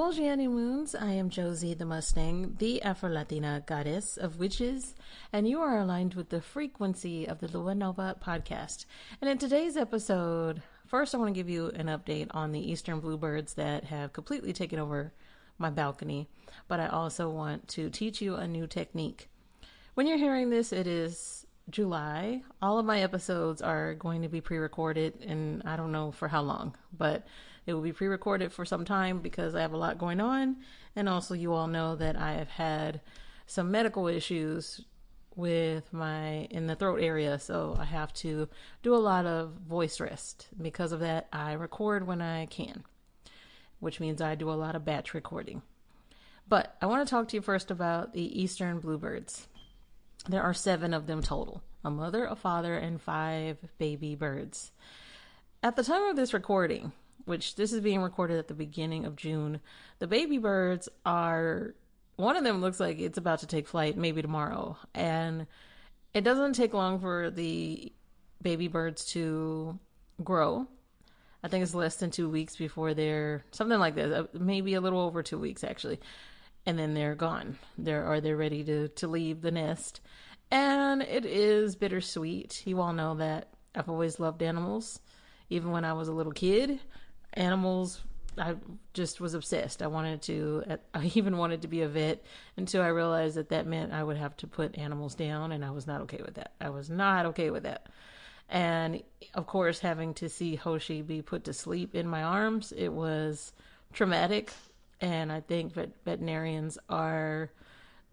Bonjour Moons, I am Josie the Mustang, the Afro-Latina goddess of witches, and you are aligned with the frequency of the Lua Nova podcast. And in today's episode, first I want to give you an update on the eastern bluebirds that have completely taken over my balcony, but I also want to teach you a new technique. When you're hearing this, it is July. All of my episodes are going to be pre-recorded, and I don't know for how long, but it will be pre-recorded for some time because I have a lot going on. And also you all know that I have had some medical issues with in the throat area. So I have to do a lot of voice rest. Because of that, I record when I can, which means I do a lot of batch recording. But I want to talk to you first about the eastern bluebirds. There are 7 of them total, a mother, a father, and 5 baby birds. At the time of this recording, which this is being recorded at the beginning of June, the baby birds one of them looks like it's about to take flight maybe tomorrow. And it doesn't take long for the baby birds to grow. I think it's less than 2 weeks before they're, something like this, maybe a little over 2 weeks actually. And then they're gone. They're ready to leave the nest. And it is bittersweet. You all know that I've always loved animals. Even when I was a little kid, animals, I just was obsessed. I even wanted to be a vet until I realized that meant I would have to put animals down, and I was not okay with that. I was not okay with that. And of course, having to see Hoshi be put to sleep in my arms, it was traumatic. And I think veterinarians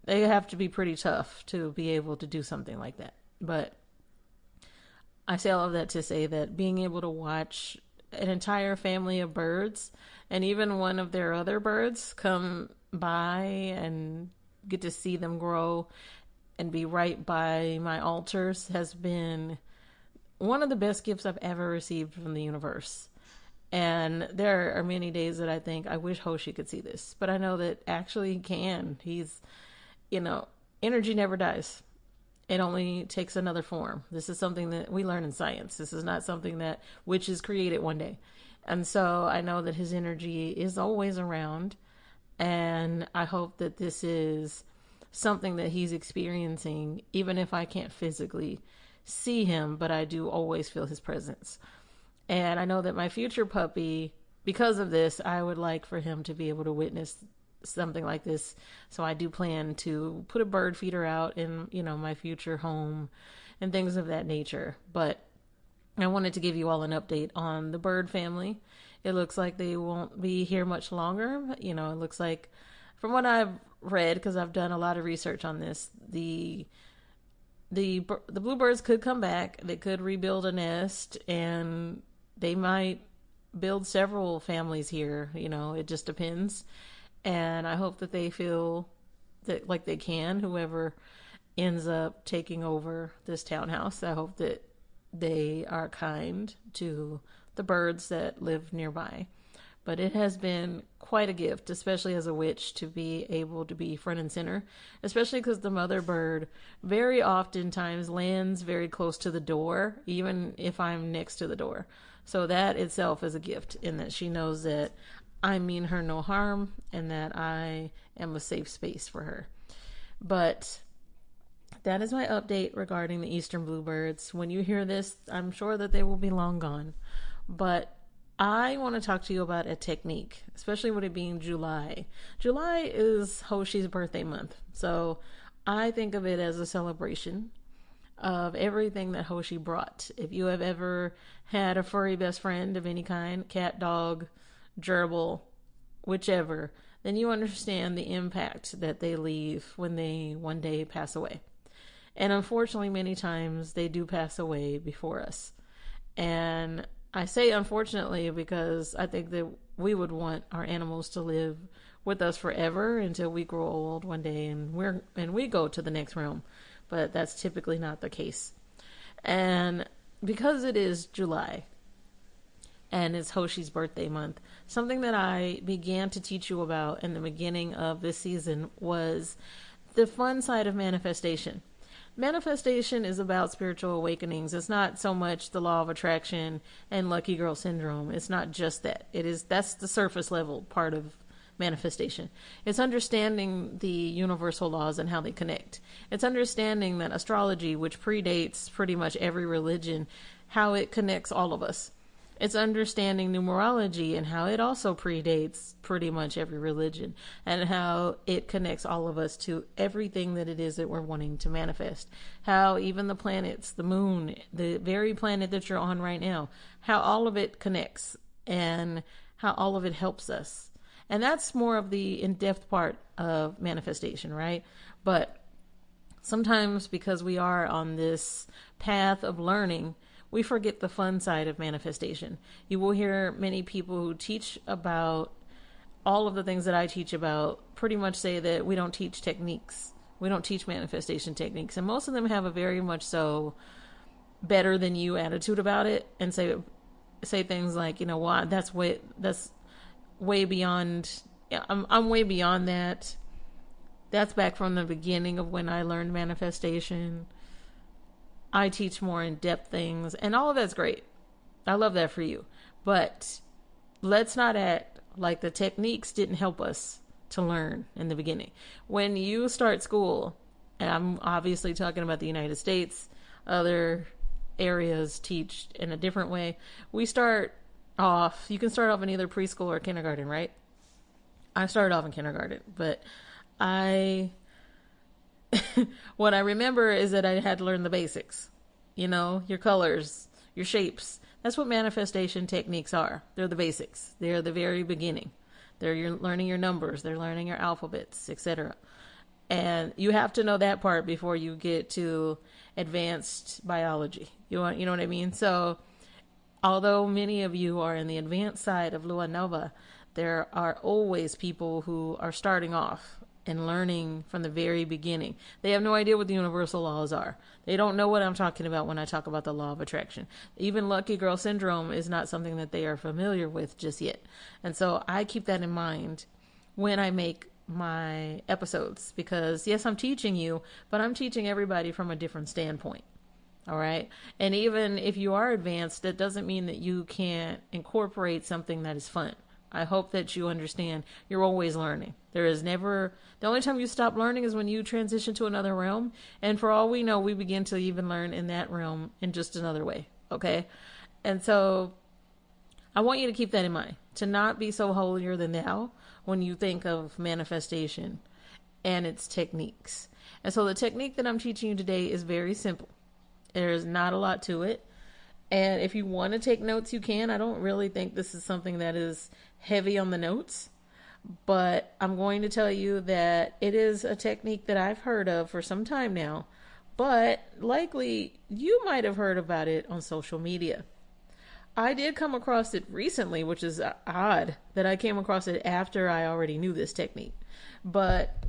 they have to be pretty tough to be able to do something like that. But I say all of that to say that being able to watch an entire family of birds and even one of their other birds come by and get to see them grow and be right by my altars has been one of the best gifts I've ever received from the universe. And there are many days that I think, I wish Hoshi could see this, but I know that actually he can. He's, energy never dies. It only takes another form. This is something that we learn in science. This is not something that witches created one day. And so I know that his energy is always around. And I hope that this is something that he's experiencing, even if I can't physically see him, but I do always feel his presence. And I know that my future puppy, because of this, I would like for him to be able to witness something like this. So I do plan to put a bird feeder out in, my future home and things of that nature. But I wanted to give you all an update on the bird family. It looks like they won't be here much longer. It looks like, from what I've read, because I've done a lot of research on this, the bluebirds could come back. They could rebuild a nest, and they might build several families here. It just depends. And I hope that they feel that like they can, whoever ends up taking over this townhouse. I hope that they are kind to the birds that live nearby. But it has been quite a gift, especially as a witch, to be able to be front and center, especially because the mother bird very oftentimes lands very close to the door, even if I'm next to the door. So that itself is a gift, in that she knows that I mean her no harm and that I am a safe space for her. But that is my update regarding the eastern bluebirds. When you hear this, I'm sure that they will be long gone. But I want to talk to you about a technique, especially with it being July. July is Hoshi's birthday month. So I think of it as a celebration of everything that Hoshi brought. If you have ever had a furry best friend of any kind, cat, dog, gerbil, whichever, then you understand the impact that they leave when they one day pass away. And unfortunately, many times they do pass away before us. And I say unfortunately because I think that we would want our animals to live with us forever until we grow old one day and we go to the next realm. But that's typically not the case. And because it is July and it's Hoshi's birthday month, something that I began to teach you about in the beginning of this season was the fun side of manifestation. Manifestation is about spiritual awakenings. It's not so much the law of attraction and lucky girl syndrome. It's not just that. That's the surface level part of manifestation. It's understanding the universal laws and how they connect. It's understanding that astrology, which predates pretty much every religion, how it connects all of us. It's understanding numerology and how it also predates pretty much every religion, and how it connects all of us to everything that it is that we're wanting to manifest. How even the planets, the moon, the very planet that you're on right now, how all of it connects and how all of it helps us. And that's more of the in-depth part of manifestation, right? But sometimes because we are on this path of learning, we forget the fun side of manifestation. You will hear many people who teach about all of the things that I teach about pretty much say that we don't teach techniques. We don't teach manifestation techniques. And most of them have a very much so better than you attitude about it, and say things like, you know what, that's way beyond, I'm way beyond that. That's back from the beginning of when I learned manifestation. I teach more in-depth things, and all of that's great. I love that for you. But let's not act like the techniques didn't help us to learn in the beginning. When you start school, and I'm obviously talking about the United States, other areas teach in a different way. You can start off in either preschool or kindergarten, right? I started off in kindergarten, but what I remember is that I had to learn the basics. You know, your colors, your shapes. That's what manifestation techniques are. They're the basics. They're the very beginning. You're learning your numbers. They're learning your alphabets, etc. And you have to know that part before you get to advanced biology. You know what I mean? So, although many of you are in the advanced side of Lua Nova, there are always people who are starting off and learning from the very beginning. They have no idea what the universal laws are. They don't know what I'm talking about when I talk about the law of attraction. Even lucky girl syndrome is not something that they are familiar with just yet. And so I keep that in mind when I make my episodes, because yes, I'm teaching you, but I'm teaching everybody from a different standpoint. All right. And even if you are advanced, that doesn't mean that you can't incorporate something that is fun. I hope that you understand you're always learning. The only time you stop learning is when you transition to another realm. And for all we know, we begin to even learn in that realm in just another way. Okay. And so I want you to keep that in mind, to not be so holier than thou when you think of manifestation and its techniques. And so the technique that I'm teaching you today is very simple. There's not a lot to it. And if you want to take notes, you can. I don't really think this is something that is heavy on the notes, but I'm going to tell you that it is a technique that I've heard of for some time now, but likely you might have heard about it on social media. I did come across it recently, which is odd that I came across it after I already knew this technique, but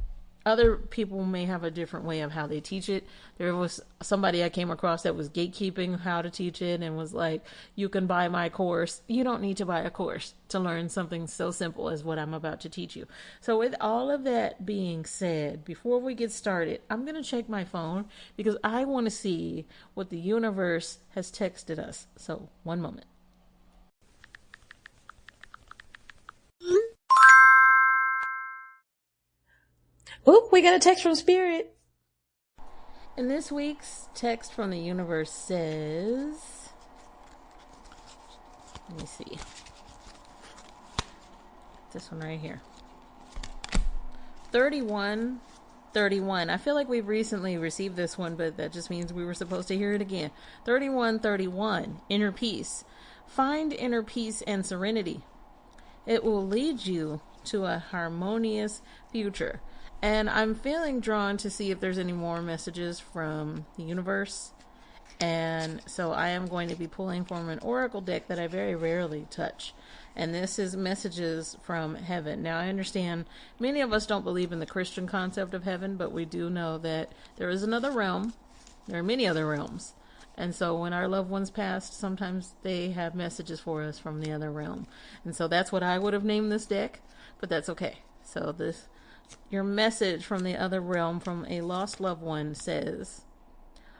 other people may have a different way of how they teach it. There was somebody I came across that was gatekeeping how to teach it and was like, you can buy my course. You don't need to buy a course to learn something so simple as what I'm about to teach you. So with all of that being said, before we get started, I'm going to check my phone because I want to see what the universe has texted us. So one moment. Oh, we got a text from Spirit. And this week's text from the universe says, let me see. This one right here. 3131. I feel like we've recently received this one, but that just means we were supposed to hear it again. 3131. Inner peace. Find inner peace and serenity. It will lead you to a harmonious future. And I'm feeling drawn to see if there's any more messages from the universe. And so I am going to be pulling from an oracle deck that I very rarely touch. And this is messages from heaven. Now, I understand many of us don't believe in the Christian concept of heaven, but we do know that there is another realm. There are many other realms. And so when our loved ones passed, sometimes they have messages for us from the other realm. And so that's what I would have named this deck, but that's okay. So your message from the other realm from a lost loved one says,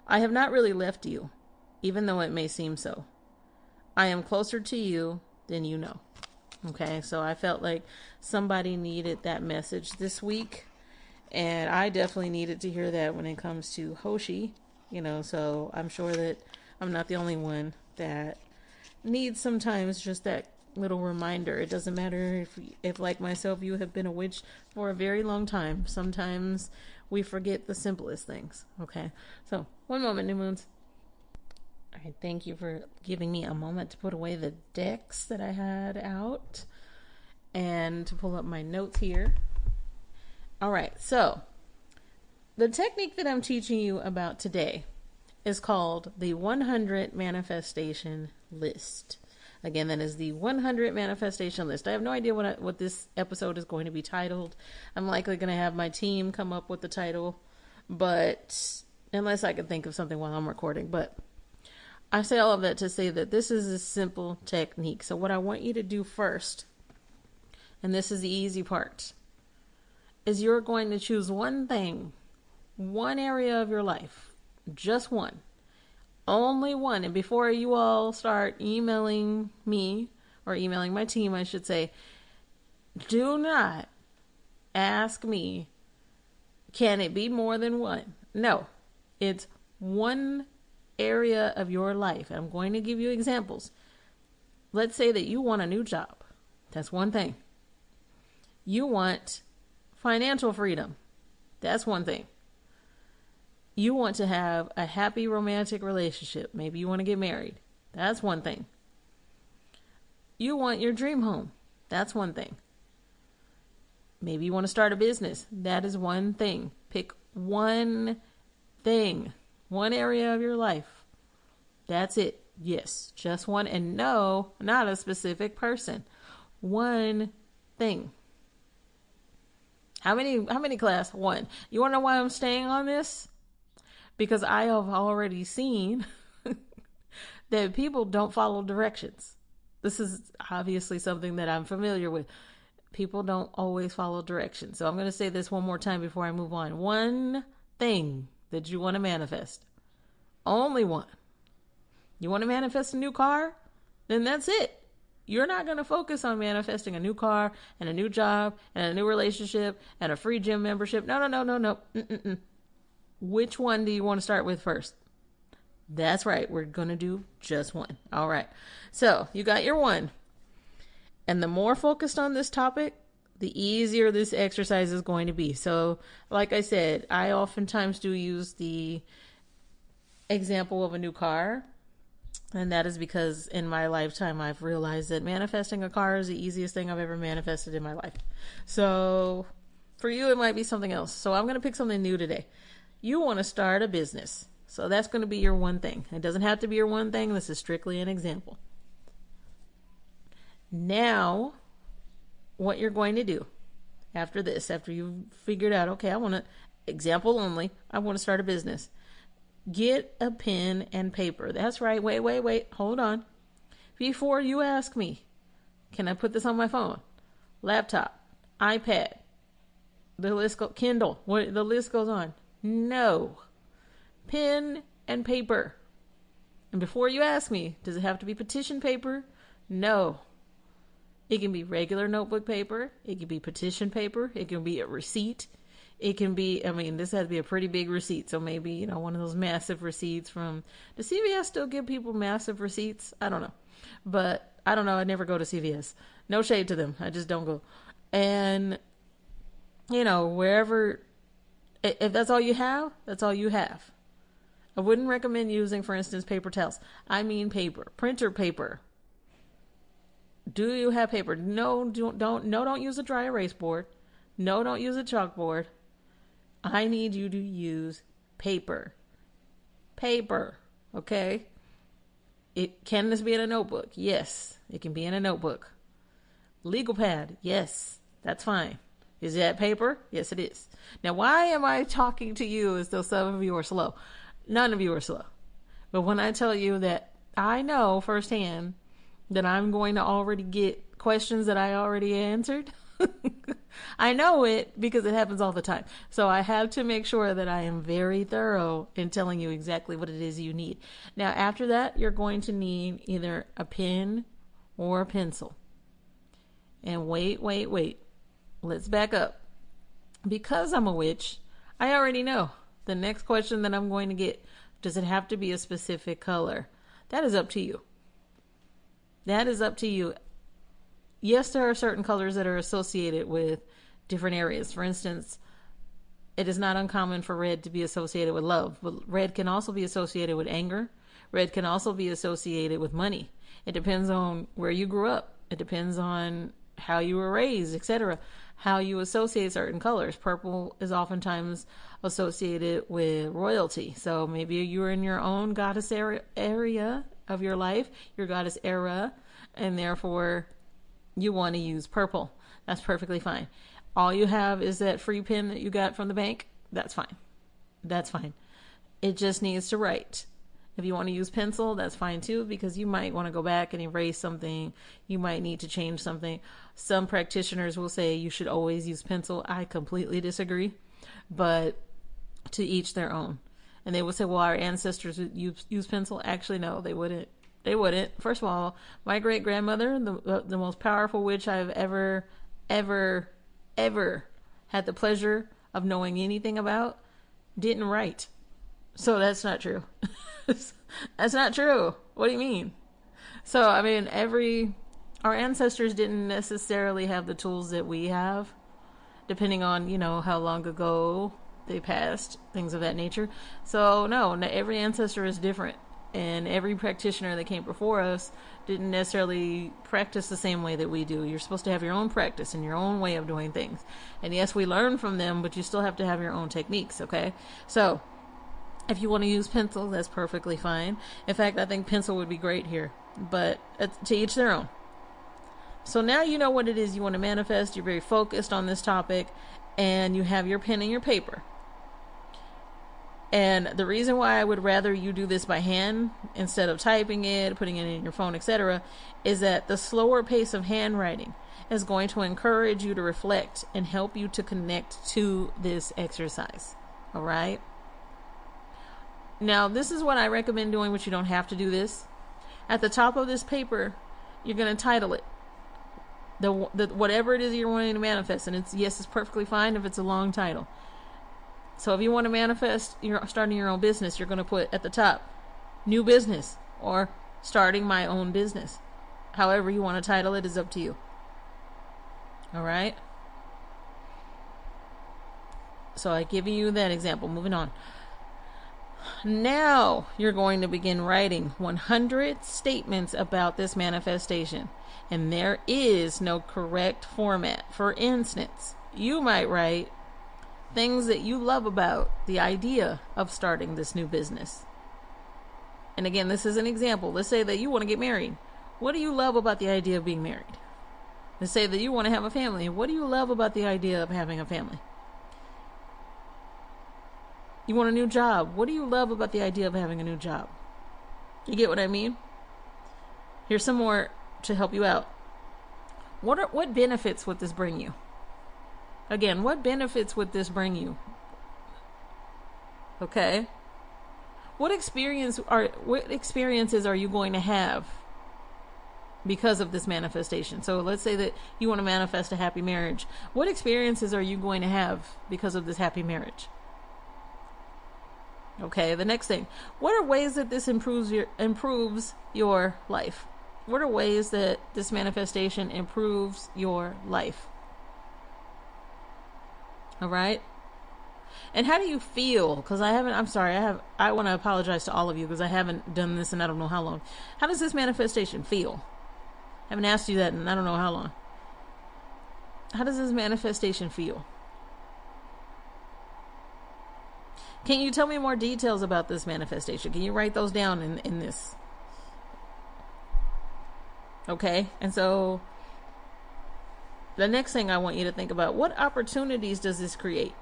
I have not really left you, even though it may seem so. I am closer to you than you know. Okay, so I felt like somebody needed that message this week, and I definitely needed to hear that when it comes to Hoshi, so I'm sure that I'm not the only one that needs sometimes just that little reminder. It doesn't matter if like myself, you have been a witch for a very long time. Sometimes we forget the simplest things. Okay, so one moment, new moons. All right, thank you for giving me a moment to put away the decks that I had out and to pull up my notes here. All right, so the technique that I'm teaching you about today is called the 100 manifestation list. Again, that is the 100 manifestation list. I have no idea what this episode is going to be titled. I'm likely going to have my team come up with the title, but unless I can think of something while I'm recording. But I say all of that to say that this is a simple technique. So what I want you to do first, and this is the easy part, is you're going to choose one thing, one area of your life, just one, only one. And before you all start emailing me or emailing my team, I should say, do not ask me, can it be more than one? No, it's one area of your life. I'm going to give you examples. Let's say that you want a new job. That's one thing. You want financial freedom. That's one thing. You want to have a happy romantic relationship. Maybe you want to get married. That's one thing. You want your dream home. That's one thing. Maybe you want to start a business. That is one thing. Pick one thing. One area of your life. That's it. Yes, just one. And no, not a specific person. One thing. How many class? One. You want to know why I'm staying on this? Because I have already seen that people don't follow directions. This is obviously something that I'm familiar with. People don't always follow directions. So I'm going to say this one more time before I move on. One thing that you want to manifest. Only one. You want to manifest a new car? Then that's it. You're not going to focus on manifesting a new car and a new job and a new relationship and a free gym membership. No. Mm-mm-mm. Which one do you want to start with first? That's right. We're going to do just one. All right. So you got your one. And the more focused on this topic, the easier this exercise is going to be. So like I said, I oftentimes do use the example of a new car. And that is because in my lifetime, I've realized that manifesting a car is the easiest thing I've ever manifested in my life. So for you, it might be something else. So I'm going to pick something new today. You want to start a business. So that's going to be your one thing. It doesn't have to be your one thing. This is strictly an example. Now, what you're going to do after this, after you've figured out, okay, I want to, example only, I want to start a business. Get a pen and paper. That's right. Wait. Hold on. Before you ask me, can I put this on my phone, laptop, iPad, the list Kindle, the list goes on. No. Pen and paper. And before you ask me, does it have to be petition paper? No. It can be regular notebook paper. It can be petition paper. It can be a receipt. It can be, this has to be a pretty big receipt. So maybe, one of those massive receipts from, does CVS still give people massive receipts? I don't know. But I don't know. I never go to CVS. No shade to them. I just don't go. And, wherever, if that's all you have, that's all you have. I wouldn't recommend using, for instance, paper towels. I mean paper, printer paper. Do you have paper? No, don't use a dry erase board. No, don't use a chalkboard. I need you to use paper. Paper, okay? Can this be in a notebook? Yes, it can be in a notebook. Legal pad, yes, that's fine. Is that paper? Yes, it is. Now, why am I talking to you as though some of you are slow? None of you are slow. But when I tell you that I know firsthand that I'm going to already get questions that I already answered, I know it because it happens all the time. So I have to make sure that I am very thorough in telling you exactly what it is you need. Now, after that, you're going to need either a pen or a pencil. And wait. Let's back up. Because I'm a witch, I already know the next question that I'm going to get. Does it have to be a specific color? That is up to you. That is up to you. Yes, there are certain colors that are associated with different areas. For instance, it is not uncommon for red to be associated with love, but red can also be associated with anger. Red can also be associated with money. It depends on where you grew up. It depends on how you were raised, etc. How you associate certain colors. Purple is oftentimes associated with royalty. So maybe you're in your own goddess area of your life, your goddess era, and therefore you want to use purple. That's perfectly fine. All you have is that free pen that you got from the bank. That's fine. That's fine. It just needs to write. If you want to use pencil, that's fine too, because you might want to go back and erase something. You might need to change something. Some practitioners will say you should always use pencil. I completely disagree, but to each their own. And they would say, well, our ancestors would use pencil. Actually, no, they wouldn't. They wouldn't. First of all, my great-grandmother, the most powerful witch I've ever had the pleasure of knowing anything about, didn't write. So that's not true. That's not true. What do you mean? So, I mean, our ancestors didn't necessarily have the tools that we have, depending on, how long ago they passed, things of that nature. So, no, every ancestor is different. And every practitioner that came before us didn't necessarily practice the same way that we do. You're supposed to have your own practice and your own way of doing things. And yes, we learn from them, but you still have to have your own techniques, okay? So, if you want to use pencil, that's perfectly fine. In fact, I think pencil would be great here. But to each their own. So now you know what it is you want to manifest. You're very focused on this topic. And you have your pen and your paper. And the reason why I would rather you do this by hand instead of typing it, putting it in your phone, etc., is that the slower pace of handwriting is going to encourage you to reflect and help you to connect to this exercise. All right? Now, this is what I recommend doing, but you don't have to do this. At the top of this paper, you're going to title it. The whatever it is you're wanting to manifest. And it's perfectly fine if it's a long title. So if you want to manifest you're starting your own business, you're going to put at the top, new business, or starting my own business. However you want to title it is up to you. All right? So I give you that example. Moving on. Now you're going to begin writing 100 statements about this manifestation. And there is no correct format. For instance, you might write things that you love about the idea of starting this new business. And again, this is an example. Let's say that you want to get married. What do you love about the idea of being married? Let's say that you want to have a family. What do you love about the idea of having a family? You want a new job. What do you love about the idea of having a new job? You get what I mean? Here's some more to help you out. What benefits would this bring you? Again, what benefits would this bring you? Okay. What experiences are you going to have because of this manifestation? So let's say that you want to manifest a happy marriage. What experiences are you going to have because of this happy marriage? Okay, the next thing. What are ways that this improves your life? What are ways that this manifestation improves your life? All right. And how do you feel? Because I want to apologize to all of you because I haven't done this in I don't know how long. How does this manifestation feel? I haven't asked you that in I don't know how long. How does this manifestation feel? Can you tell me more details about this manifestation? Can you write those down in this? Okay. And so the next thing I want you to think about, what opportunities does this create?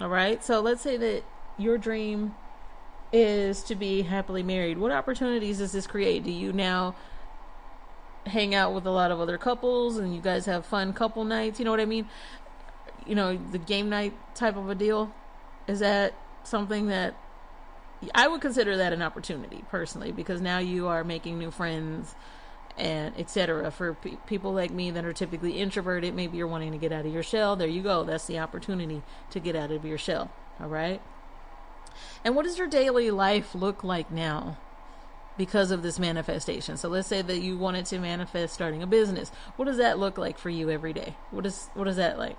All right. So let's say that your dream is to be happily married. What opportunities does this create? Do you now hang out with a lot of other couples and you guys have fun couple nights? You know what I mean? The game night type of a deal. Is that something that I would consider that an opportunity personally, because now you are making new friends and etc. For people like me that are typically introverted, maybe you're wanting to get out of your shell. There you go. That's the opportunity to get out of your shell. All right. And what does your daily life look like now because of this manifestation? So let's say that you wanted to manifest starting a business. What does that look like for you every day? What is that like?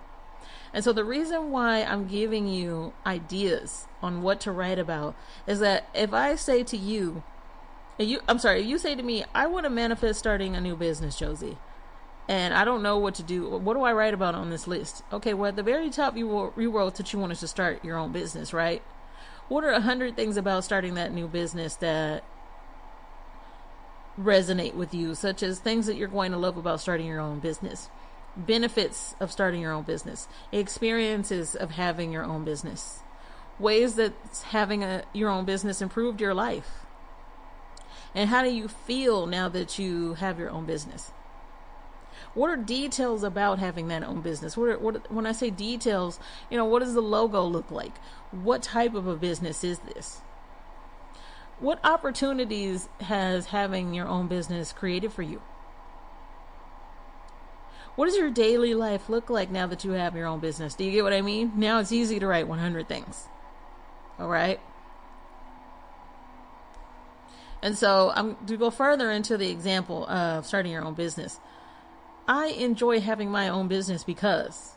And so the reason why I'm giving you ideas on what to write about is that if I say to you, if you say to me, I want to manifest starting a new business, Josie, and I don't know what to do. What do I write about on this list? Okay, well, at the very top, you wrote that you wanted to start your own business, right? What are 100 things about starting that new business that resonate with you, such as things that you're going to love about starting your own business, benefits of starting your own business, experiences of having your own business, ways that having your own business improved your life? And how do you feel now that you have your own business? What are details about having that own business? When I say details, what does the logo look like? What type of a business is this? What opportunities has having your own business created for you? What does your daily life look like now that you have your own business? Do you get what I mean? Now it's easy to write 100 things. All right. And so to go further into the example of starting your own business, I enjoy having my own business because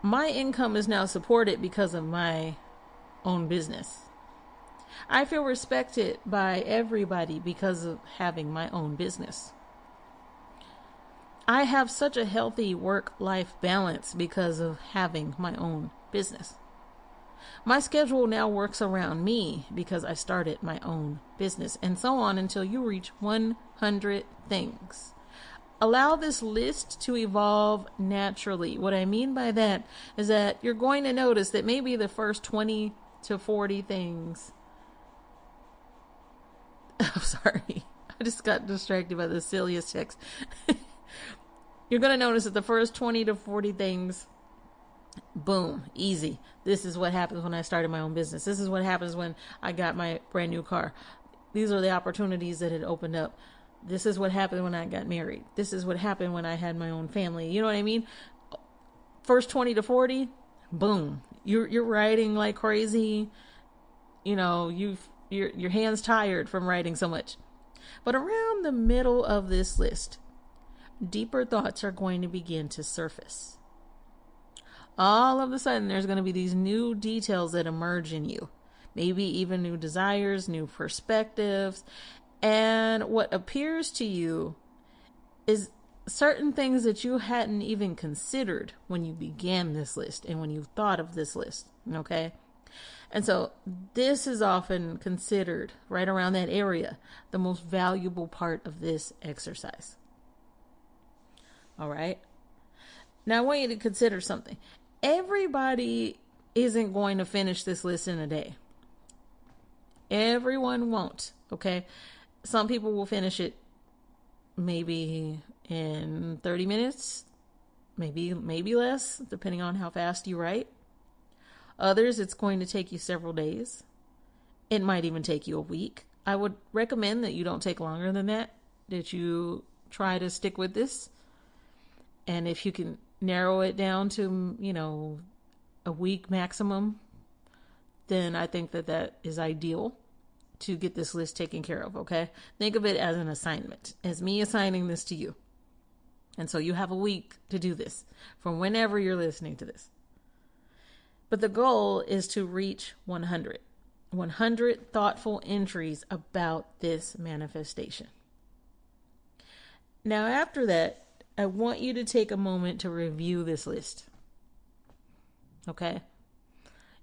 my income is now supported because of my own business. I feel respected by everybody because of having my own business. I have such a healthy work-life balance because of having my own business. My schedule now works around me because I started my own business, and so on until you reach 100 things. Allow this list to evolve naturally. What I mean by that is that you're going to notice that maybe the first 20 to 40 things. I'm sorry. I just got distracted by the silliest text. You're going to notice that the first 20 to 40 things, boom, easy. This is what happens when I started my own business. This is what happens when I got my brand new car. These are the opportunities that had opened up. This is what happened when I got married. This is what happened when I had my own family. You know what I mean? First 20 to 40, boom. You're writing like crazy. Your hands tired from writing so much. But around the middle of this list, deeper thoughts are going to begin to surface. All of a sudden, there's going to be these new details that emerge in you. Maybe even new desires, new perspectives. And what appears to you is certain things that you hadn't even considered when you began this list and when you thought of this list. Okay? And so this is often considered, right around that area, the most valuable part of this exercise. All right? Now I want you to consider something. Everybody isn't going to finish this list in a day. Everyone won't. Okay? Some people will finish it maybe in 30 minutes, maybe less, depending on how fast you write. Others, it's going to take you several days. It might even take you a week. I would recommend that you don't take longer than that you try to stick with this. And if you can narrow it down to, a week maximum, then I think that is ideal to get this list taken care of, okay? Think of it as an assignment, as me assigning this to you. And so you have a week to do this from whenever you're listening to this. But the goal is to reach 100 thoughtful entries about this manifestation. Now, after that, I want you to take a moment to review this list. Okay?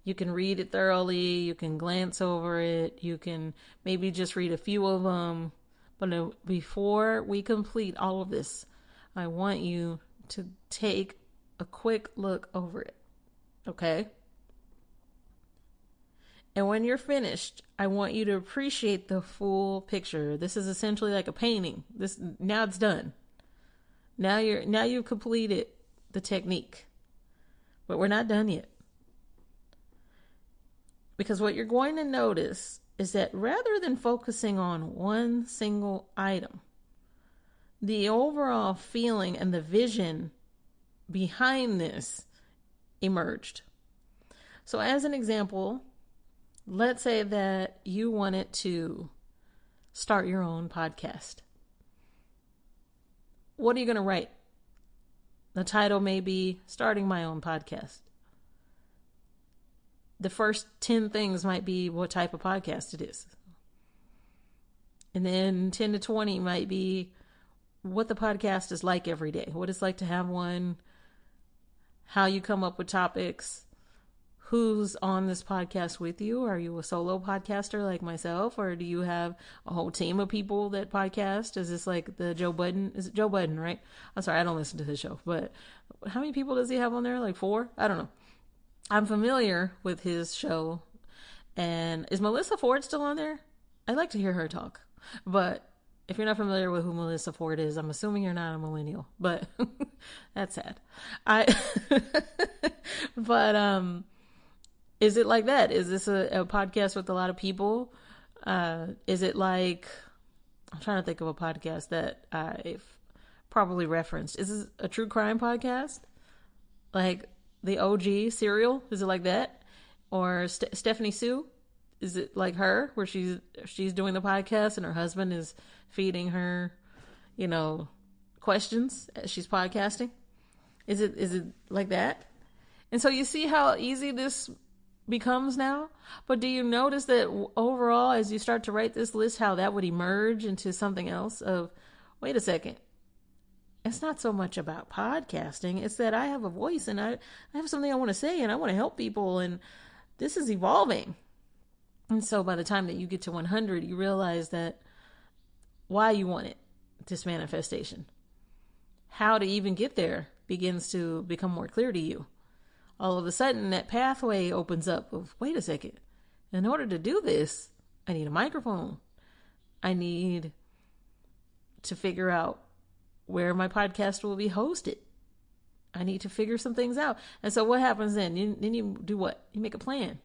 You can read it thoroughly. You can glance over it. You can maybe just read a few of them. But before we complete all of this, I want you to take a quick look over it. Okay? And when you're finished, I want you to appreciate the full picture. This is essentially like a painting. Now it's done. Now you've completed the technique. But we're not done yet. Because what you're going to notice is that rather than focusing on one single item, the overall feeling and the vision behind this emerged. So as an example, let's say that you wanted to start your own podcast. What are you going to write? The title may be Starting My Own Podcast. The first 10 things might be what type of podcast it is. And then 10 to 20 might be what the podcast is like every day, what it's like to have one, how you come up with topics, who's on this podcast with you. Are you a solo podcaster like myself, or do you have a whole team of people that podcast? Is this like the Joe Budden? Is it Joe Budden, right? I'm sorry, I don't listen to his show, but how many people does he have on there? Like 4? I don't know. I'm familiar with his show. And is Melissa Ford still on there? I'd like to hear her talk. But if you're not familiar with who Melissa Ford is, I'm assuming you're not a millennial. But that's sad. But is it like that? Is this a podcast with a lot of people? Is it like, I'm trying to think of a podcast that I've probably referenced. Is this a true crime podcast? Like the OG Serial? Is it like that? Or Stephanie Sue? Is it like her, where she's doing the podcast and her husband is feeding her, questions as she's podcasting? Is it like that? And so you see how easy this becomes now? But do you notice that overall, as you start to write this list, how that would emerge into something else of, wait a second, it's not so much about podcasting. It's that I have a voice and I have something I want to say and I want to help people, and this is evolving. And so by the time that you get to 100, you realize that why you want it, this manifestation, how to even get there begins to become more clear to you. All of a sudden, that pathway opens up of, wait a second, in order to do this, I need a microphone. I need to figure out where my podcast will be hosted. I need to figure some things out. And so what happens then? Then you do what? You make a plan.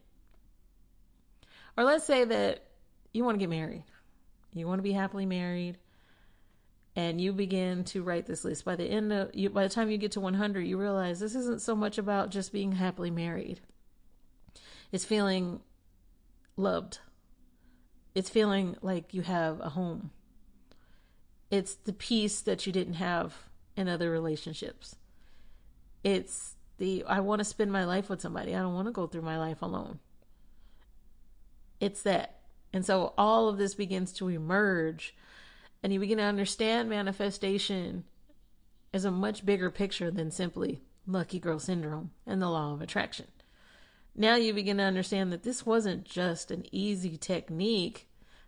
Or let's say that you want to get married. You want to be happily married. And you begin to write this list. By the time you get to 100, you realize this isn't so much about just being happily married. It's feeling loved. It's feeling like you have a home. It's the peace that you didn't have in other relationships. It's I want to spend my life with somebody. I don't want to go through my life alone. It's that. And so all of this begins to emerge, and you begin to understand manifestation as a much bigger picture than simply lucky girl syndrome and the law of attraction. Now you begin to understand that this wasn't just an easy technique.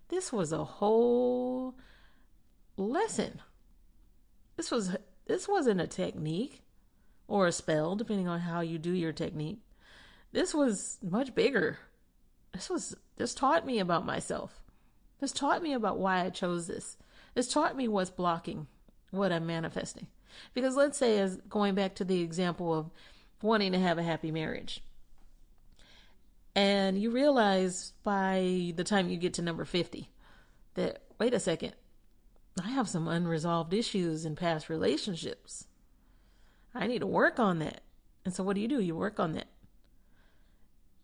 This was a whole lesson. This wasn't a technique or a spell, depending on how you do your technique. This was much bigger. This taught me about myself. This taught me about why I chose this. This taught me what's blocking what I'm manifesting. Because let's say, as going back to the example of wanting to have a happy marriage, and you realize by the time you get to number 50 that, wait a second, I have some unresolved issues in past relationships. I need to work on that. And so what do? You work on that.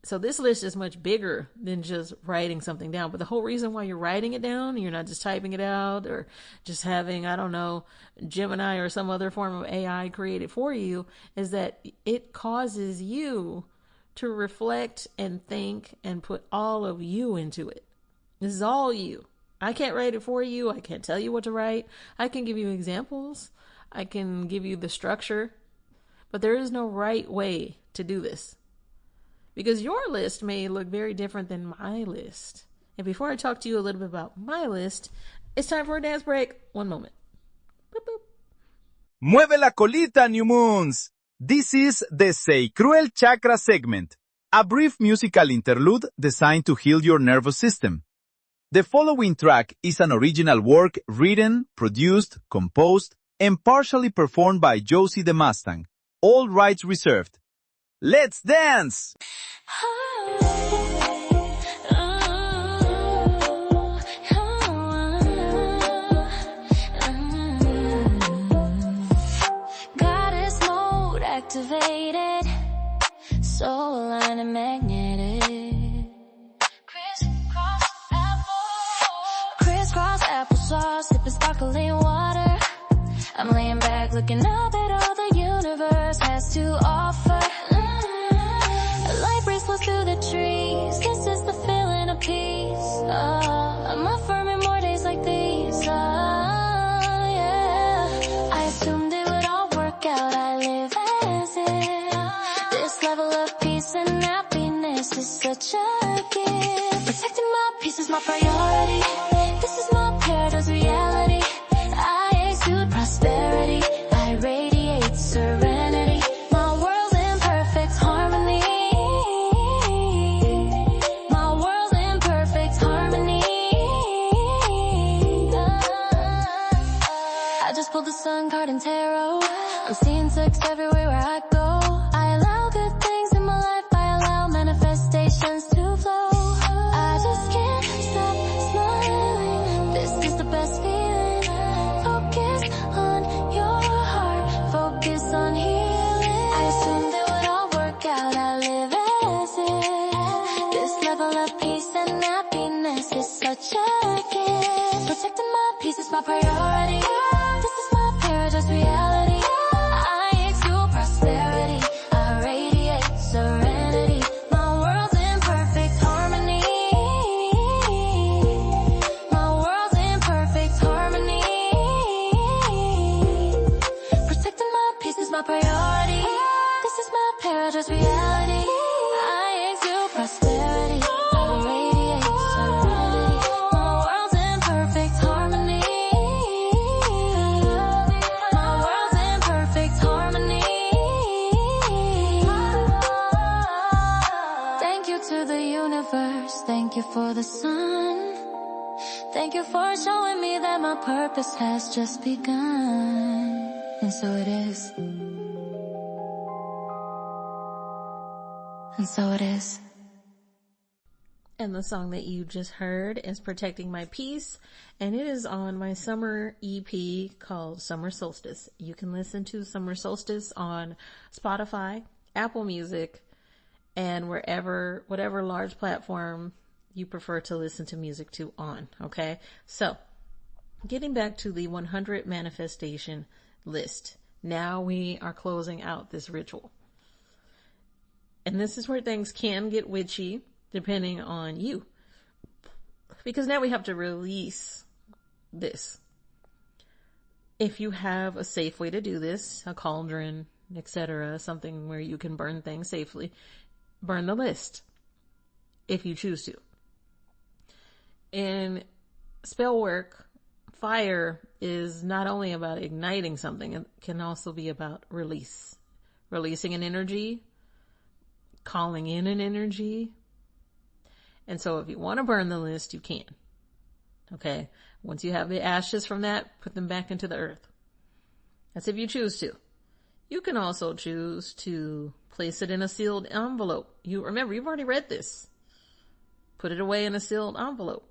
So this list is much bigger than just writing something down. But the whole reason why you're writing it down, you're not just typing it out or just having, Gemini or some other form of AI create it for you, is that it causes you to reflect and think and put all of you into it. This is all you. I can't write it for you. I can't tell you what to write. I can give you examples. I can give you the structure. But there is no right way to do this. Because your list may look very different than my list. And before I talk to you a little bit about my list, it's time for a dance break. One moment. Boop, boop. Mueve la colita, new moons! This is the Sacral Chakra segment, a brief musical interlude designed to heal your nervous system. The following track is an original work written, produced, composed, and partially performed by Josie the Mustang. All rights reserved. Let's dance! Oh. sauce, sipping sparkling water. I'm laying back looking up at all the universe has to offer. Light breeze flows through the trees. This is the feeling of peace. I'm affirming more days like these. Yeah. I assumed it would all work out. I live as if. This level of peace and happiness is such a gift. Protecting my peace is my priority. This is my paradise reality. I exude prosperity. I radiate serenity. My world's in perfect harmony. My world's in perfect harmony. I just pulled the sun card and tarot. I'm seeing success everywhere where I go. I allow good things in my life. I allow manifestations to flow. I just can't stop smiling. This is the best feeling. Focus on your heart. Focus on healing. I assumed it would all work out. I live as if. This level of peace and happiness is such a gift. Protecting my peace is my priority. This is my paradise reality. I exude prosperity. I radiate serenity. My world's in perfect harmony. My world's in perfect harmony. Protecting my peace is my priority. This is my paradise reality. I exude prosperity. I radiate serenity. My world's in perfect harmony. My world's in perfect harmony. Thank you to the universe. Thank you for the sun. Thank you for showing me that my purpose has just begun. And so it is. And so it is. And the song that you just heard is Protecting My Peace, and it is on my summer EP called Summer Solstice. You can listen to Summer Solstice on Spotify, Apple Music, and whatever large platform you prefer to listen to music to on, okay? So, getting back to the 100 manifestation list. Now we are closing out this ritual. And this is where things can get witchy, depending on you. Because now we have to release this. If you have a safe way to do this, a cauldron, etc., something where you can burn things safely, burn the list. If you choose to. In spell work, fire is not only about igniting something, it can also be about release. Releasing an energy, calling in an energy. And so if you want to burn the list, you can. Okay? Once you have the ashes from that, put them back into the earth. That's if you choose to. You can also choose to place it in a sealed envelope. Remember, you've already read this. Put it away in a sealed envelope.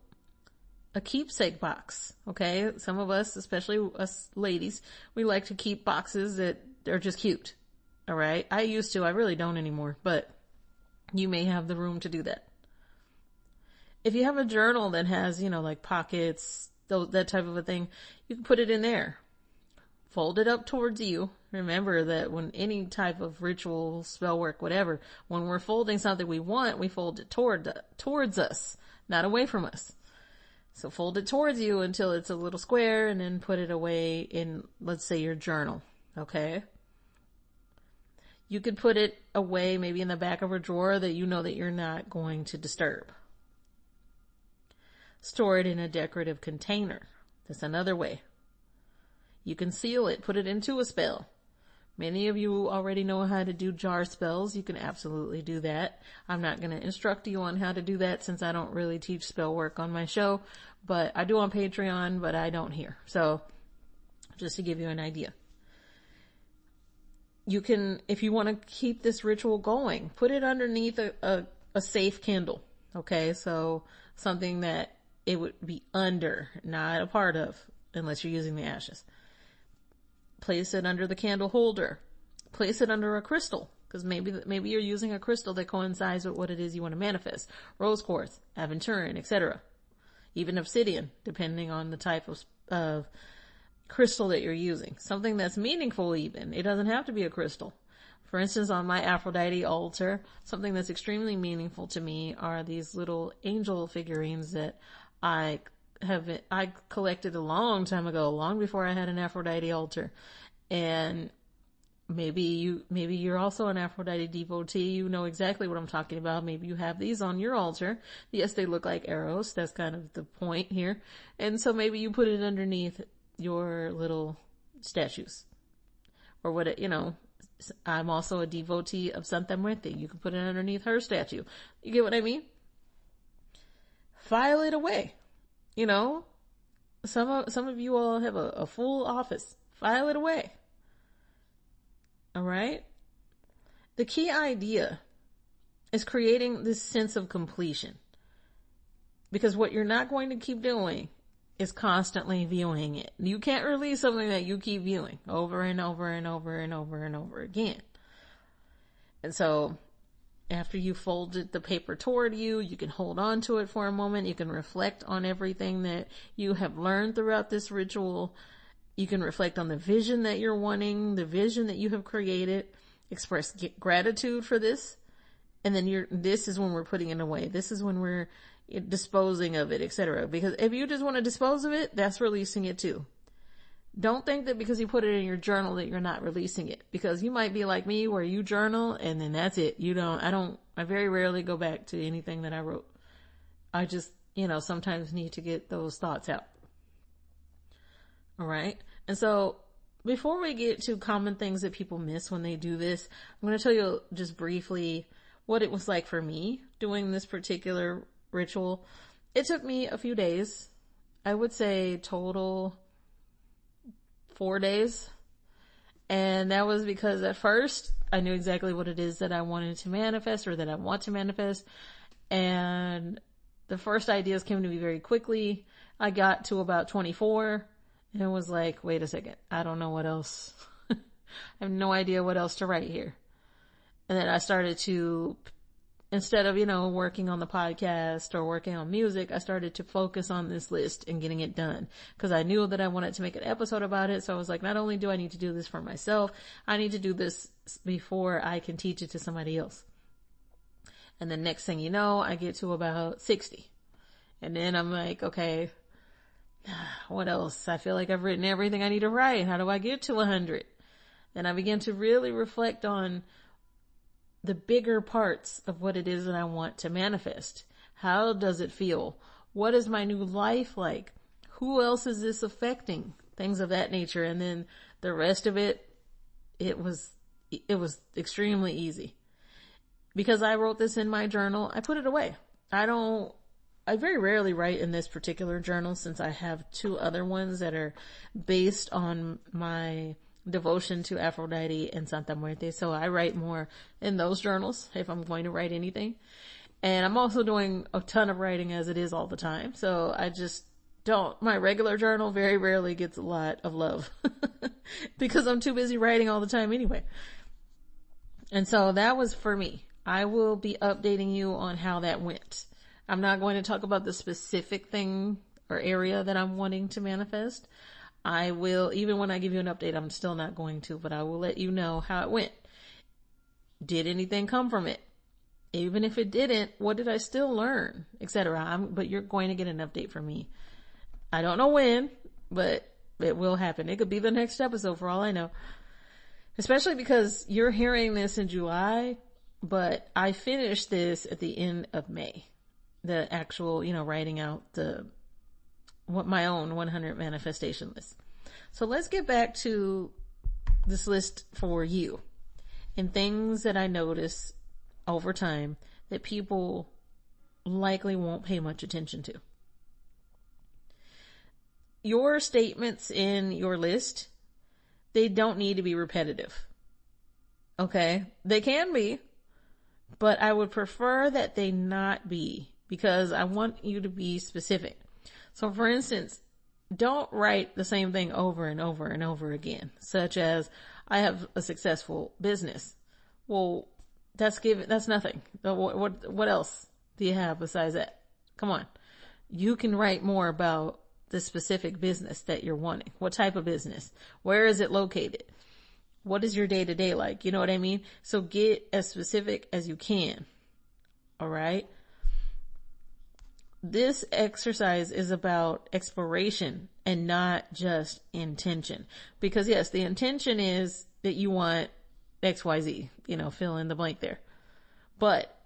A keepsake box. Okay? Some of us, especially us ladies, we like to keep boxes that are just cute. Alright? I used to. I really don't anymore. But you may have the room to do that. If you have a journal that has, like pockets, that type of a thing, you can put it in there. Fold it up towards you. Remember that when any type of ritual, spell work, whatever, when we're folding something we want, we fold it towards us, not away from us. So fold it towards you until it's a little square and then put it away in, let's say, your journal. Okay? You could put it away maybe in the back of a drawer that you know that you're not going to disturb. Store it in a decorative container. That's another way. You can seal it, put it into a spell. Many of you already know how to do jar spells. You can absolutely do that. I'm not going to instruct you on how to do that since I don't really teach spell work on my show, but I do on Patreon, but I don't here. So just to give you an idea. You can, if you want to keep this ritual going, put it underneath a safe candle. Okay. So something that it would be under, not a part of, unless you're using the ashes. Place it under the candle holder. Place it under a crystal, because maybe you're using a crystal that coincides with what it is you want to manifest. Rose quartz, aventurine, etc. Even obsidian, depending on the type of of crystal that you're using. Something that's meaningful even. It doesn't have to be a crystal. For instance, on my Aphrodite altar, something that's extremely meaningful to me are these little angel figurines that I collected a long time ago, long before I had an Aphrodite altar. And maybe you're also an Aphrodite devotee. You know exactly what I'm talking about. Maybe you have these on your altar. Yes, they look like arrows. That's kind of the point here. And so maybe you put it underneath your little statues or what, I'm also a devotee of Santa Muerte. You can put it underneath her statue. You get what I mean? File it away. Some of you all have a full office. File it away. All right? The key idea is creating this sense of completion. Because what you're not going to keep doing is constantly viewing it. You can't release something that you keep viewing over and over and over and over and over again. And so after you folded the paper toward you, you can hold on to it for a moment. You can reflect on everything that you have learned throughout this ritual. You can reflect on the vision that you're wanting, the vision that you have created, express gratitude for this. And then this is when we're putting it away. This is when we're disposing of it, etc. Because if you just want to dispose of it, that's releasing it too. Don't think that because you put it in your journal that you're not releasing it, because you might be like me where you journal and then that's it. I very rarely go back to anything that I wrote. I just, sometimes need to get those thoughts out. All right. And so before we get to common things that people miss when they do this, I'm going to tell you just briefly what it was like for me doing this particular ritual. It took me a few days. I would say total 4 days. And that was because at first I knew exactly what it is that I wanted to manifest or that I want to manifest. And the first ideas came to me very quickly. I got to about 24 and was like, wait a second. I don't know what else. I have no idea what else to write here. And then I started to, instead of, working on the podcast or working on music, I started to focus on this list and getting it done because I knew that I wanted to make an episode about it. So I was like, not only do I need to do this for myself, I need to do this before I can teach it to somebody else. And the next thing you know, I get to about 60. And then I'm like, okay, what else? I feel like I've written everything I need to write. How do I get to 100? And I began to really reflect on the bigger parts of what it is that I want to manifest. How does it feel? What is my new life like? Who else is this affecting? Things of that nature. And then the rest of it was extremely easy. Because I wrote this in my journal, I put it away. I very rarely write in this particular journal since I have 2 other ones that are based on my devotion to Aphrodite and Santa Muerte. So I write more in those journals if I'm going to write anything. And I'm also doing a ton of writing as it is all the time. So I just my regular journal very rarely gets a lot of love because I'm too busy writing all the time anyway. And so that was for me. I will be updating you on how that went. I'm not going to talk about the specific thing or area that I'm wanting to manifest. I will, even when I give you an update, I'm still not going to, but I will let you know how it went. Did anything come from it? Even if it didn't, what did I still learn, etc. But you're going to get an update from me. I don't know when, but it will happen. It could be the next episode for all I know. Especially because you're hearing this in July, but I finished this at the end of May. The actual, writing out my own 100 manifestation list. So let's get back to this list for you and things that I notice over time that people likely won't pay much attention to. Your statements in your list, they don't need to be repetitive. Okay? They can be, but I would prefer that they not be because I want you to be specific. So for instance, don't write the same thing over and over and over again, such as, I have a successful business. Well, that's nothing. What else do you have besides that? Come on. You can write more about the specific business that you're wanting. What type of business? Where is it located? What is your day-to-day like? You know what I mean? So get as specific as you can. All right. This exercise is about exploration and not just intention. Because yes, the intention is that you want XYZ, fill in the blank there. But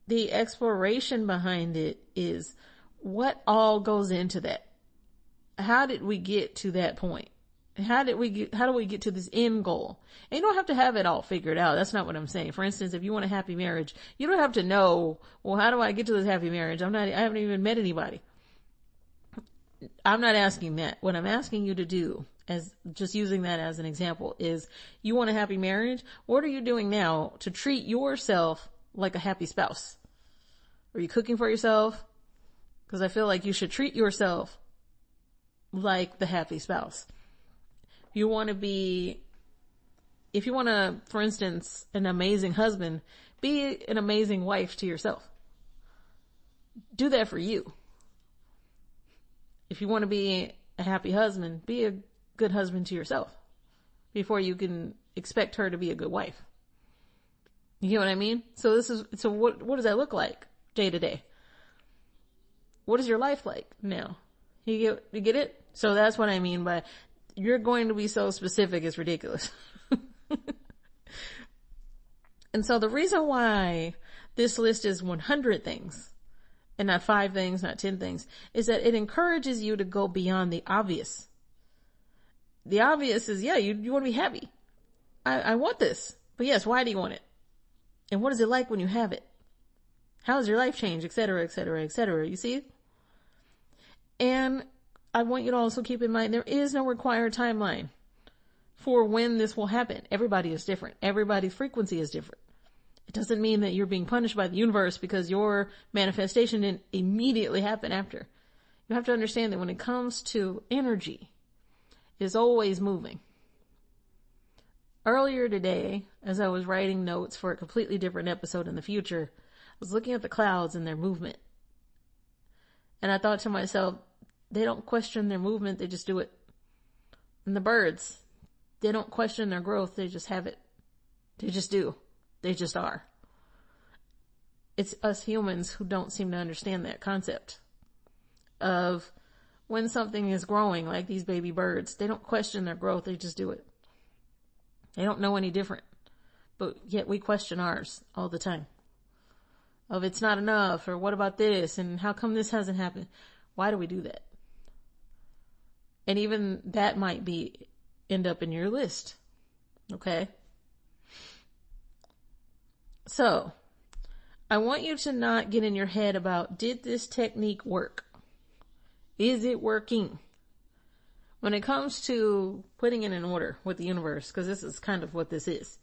the exploration behind it is what all goes into that. How did we get to that point? How do we get to this end goal? And you don't have to have it all figured out. That's not what I'm saying. For instance, if you want a happy marriage, you don't have to know, well, how do I get to this happy marriage? I haven't even met anybody. I'm not asking that. What I'm asking you to do, as just using that as an example, is you want a happy marriage? What are you doing now to treat yourself like a happy spouse? Are you cooking for yourself? Because I feel like you should treat yourself like the happy spouse. If you want to, for instance, an amazing husband, be an amazing wife to yourself. Do that for you. If you want to be a happy husband, be a good husband to yourself before you can expect her to be a good wife. You get what I mean? So what does that look like day to day? What is your life like now? You get it? So that's what I mean by you're going to be so specific, it's ridiculous. And so the reason why this list is 100 things and not 5 things, not 10 things, is that it encourages you to go beyond the obvious. The obvious is, yeah, you want to be happy. I want this. But yes, why do you want it? And what is it like when you have it? How has your life changed, et cetera, et cetera, et cetera. You see? And I want you to also keep in mind, there is no required timeline for when this will happen. Everybody is different. Everybody's frequency is different. It doesn't mean that you're being punished by the universe because your manifestation didn't immediately happen after. You have to understand that when it comes to energy, it's always moving. Earlier today, as I was writing notes for a completely different episode in the future, I was looking at the clouds and their movement. And I thought to myself, they don't question their movement, they just do it. And the birds, they don't question their growth, they just have it. They just do. They just are. It's us humans who don't seem to understand that concept of when something is growing, like these baby birds, they don't question their growth, they just do it. They don't know any different. But yet we question ours all the time. Of it's not enough, or what about this, and how come this hasn't happened? Why do we do that? And even that might end up in your list. Okay? So, I want you to not get in your head about, did this technique work? Is it working? When it comes to putting in an order with the universe, because this is kind of what this is.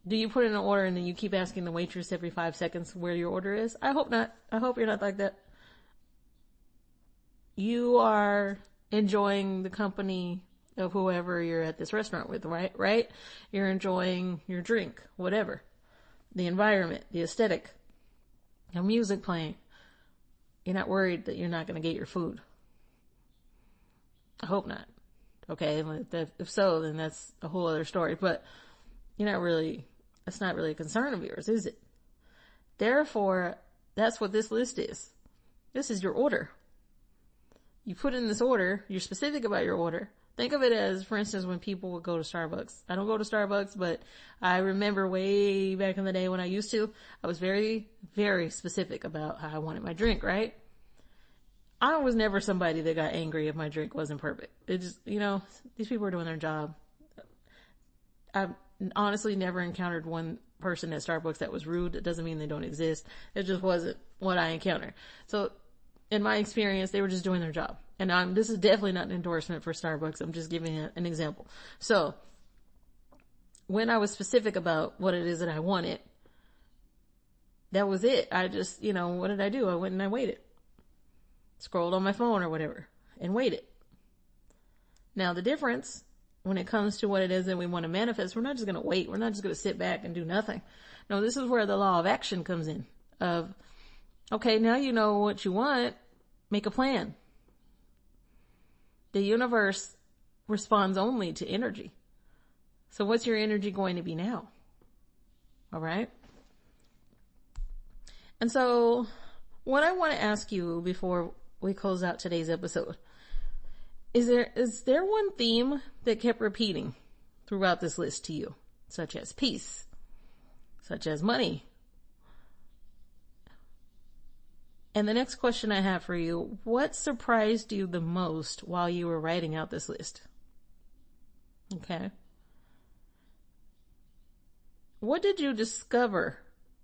Do you put in an order and then you keep asking the waitress every 5 seconds where your order is? I hope not. I hope you're not like that. You are enjoying the company of whoever you're at this restaurant with, right? You're enjoying your drink, whatever. The environment, the aesthetic, the music playing. You're not worried that you're not going to get your food. I hope not. Okay, if so, then that's a whole other story. But that's not really a concern of yours, is it? Therefore, that's what this list is. This is your order. You put in this order, you're specific about your order. Think of it as, for instance, when people would go to Starbucks. I don't go to Starbucks, but I remember way back in the day when I used to, I was very, very specific about how I wanted my drink, right? I was never somebody that got angry if my drink wasn't perfect. It just, these people are doing their job. I've honestly never encountered one person at Starbucks that was rude. It doesn't mean they don't exist. It just wasn't what I encountered. So in my experience, they were just doing their job. And this is definitely not an endorsement for Starbucks. I'm just giving an example. So when I was specific about what it is that I wanted, that was it. I just, what did I do? I went and I waited. Scrolled on my phone or whatever and waited. Now the difference when it comes to what it is that we want to manifest, we're not just going to wait. We're not just going to sit back and do nothing. No, this is where the law of action comes in of, okay, now you know what you want. Make a plan. the universe responds only to energy. So what's your energy going to be now? All right. And so what I want to ask you before we close out today's episode, is there one theme that kept repeating throughout this list to you, such as peace, such as money? And the next question I have for you, what surprised you the most while you were writing out this list? Okay. What did you discover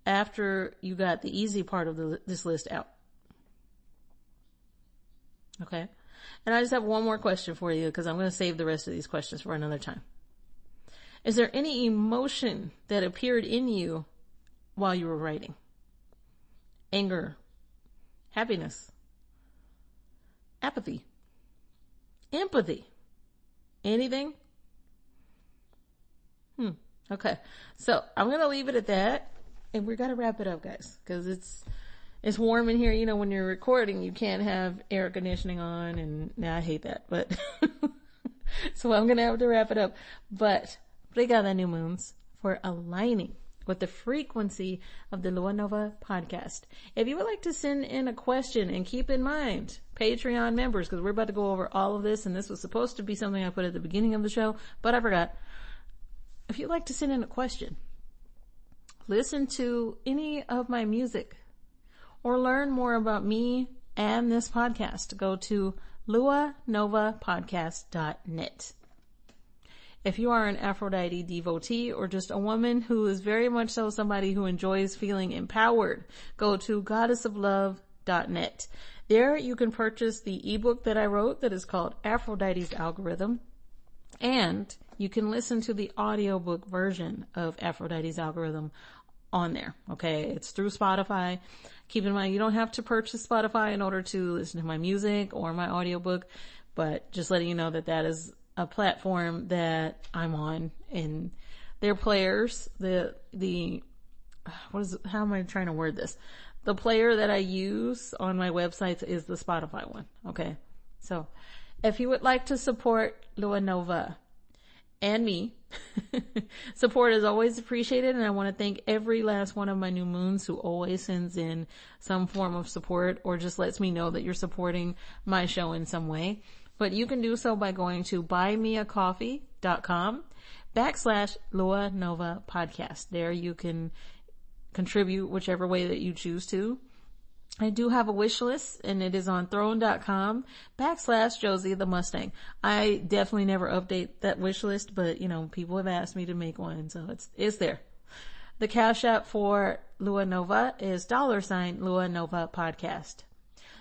after you got the easy part of this list out? Okay. And I just have one more question for you, because I'm going to save the rest of these questions for another time. Is there any emotion that appeared in you while you were writing? Anger, happiness, apathy, empathy, anything? Okay. So I'm going to leave it at that, and we're going to wrap it up, guys, because it's warm in here. You know, when you're recording, you can't have air conditioning on, and now I hate that, but so I'm going to have to wrap it up. But obrigada, new moons, for aligning with the frequency of the Lua Nova podcast. If you would like to send in a question, and keep in mind, Patreon members, because we're about to go over all of this, and this was supposed to be something I put at the beginning of the show, but I forgot. If you'd like to send in a question, listen to any of my music, or learn more about me and this podcast, go to luanovapodcast.net. If you are an Aphrodite devotee, or just a woman who is very much so somebody who enjoys feeling empowered, go to goddessoflove.net. There you can purchase the ebook that I wrote that is called Aphrodite's Algorithm, and you can listen to the audiobook version of Aphrodite's Algorithm on there. Okay. It's through Spotify. Keep in mind, you don't have to purchase Spotify in order to listen to my music or my audiobook, but just letting you know that that is a platform that I'm on, and their players, how am I trying to word this? The player that I use on my websites is the Spotify one. Okay. So if you would like to support Lua Nova and me, support is always appreciated, and I want to thank every last one of my new moons who always sends in some form of support, or just lets me know that you're supporting my show in some way. But you can do so by going to buymeacoffee.com/Lua Nova podcast. There you can contribute whichever way that you choose to. I do have a wish list, and it is on throne.com/Josie the Mustang. I definitely never update that wish list, but you know, people have asked me to make one, so it's there. The Cash App for Lua Nova is $Lua Nova podcast.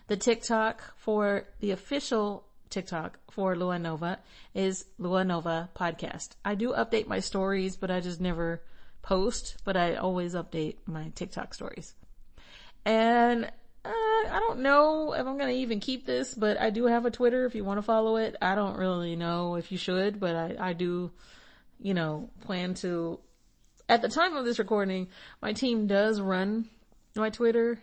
The TikTok for the official TikTok for Lua Nova is Lua Nova podcast. I do update my stories, but I just never post, but I always update my TikTok stories. And I don't know if I'm going to even keep this, but I do have a Twitter if you want to follow it. I don't really know if you should, but I do, plan to. At the time of this recording, my team does run my Twitter.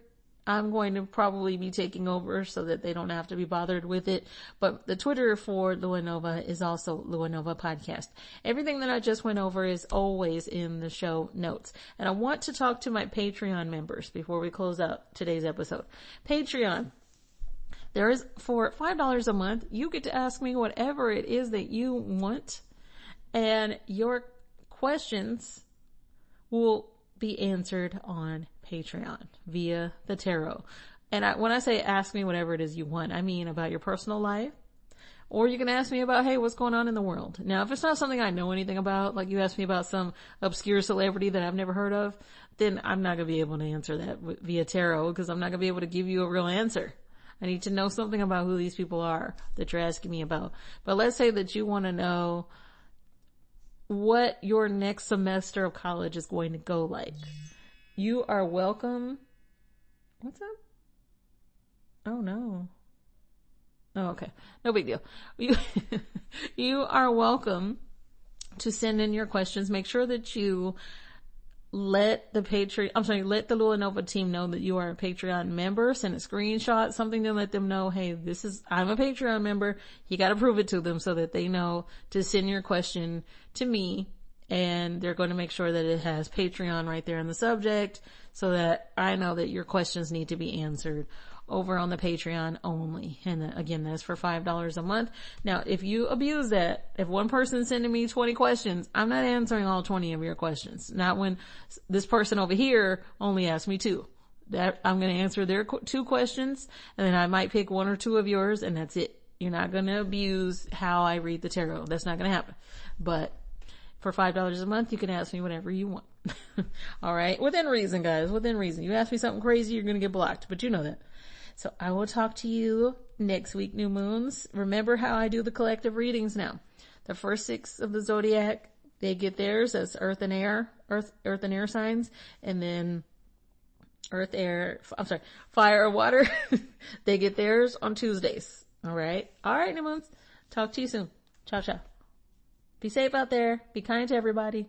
I'm going to probably be taking over so that they don't have to be bothered with it. But the Twitter for Lua Nova is also Lua Nova Podcast. Everything that I just went over is always in the show notes. And I want to talk to my Patreon members before we close out today's episode. Patreon. There is, for $5 a month, you get to ask me whatever it is that you want. And your questions will be answered on Patreon via the tarot. And when I say ask me whatever it is you want, I mean about your personal life, or you can ask me about, hey, what's going on in the world. Now, if it's not something I know anything about, like you ask me about some obscure celebrity that I've never heard of, then I'm not going to be able to answer that via tarot, because I'm not going to be able to give you a real answer. I need to know something about who these people are that you're asking me about. But let's say that you want to know what your next semester of college is going to go like. You are welcome. What's up? Oh no. Oh, okay. No big deal. You are welcome to send in your questions. Make sure that you let the Lua Nova team know that you are a Patreon member. Send a screenshot, something to let them know, hey, I'm a Patreon member. You gotta prove it to them so that they know to send your question to me, and they're going to make sure that it has Patreon right there in the subject so that I know that your questions need to be answered over on the Patreon only. And again, that's for $5 a month. Now, if you abuse that, if one person's sending me 20 questions, I'm not answering all 20 of your questions. Not when this person over here only asked me 2. That I'm going to answer their 2 questions, and then I might pick 1 or 2 of yours, and that's it. You're not going to abuse how I read the tarot. That's not going to happen. But for $5 a month, you can ask me whatever you want. All right? Within reason, guys. Within reason. You ask me something crazy, you're going to get blocked. But you know that. So I will talk to you next week, new moons. Remember how I do the collective readings now. The first 6 of the zodiac, they get theirs as earth and air signs. And then fire or water, they get theirs on Tuesdays. All right, new moons. Talk to you soon. Ciao, ciao. Be safe out there. Be kind to everybody.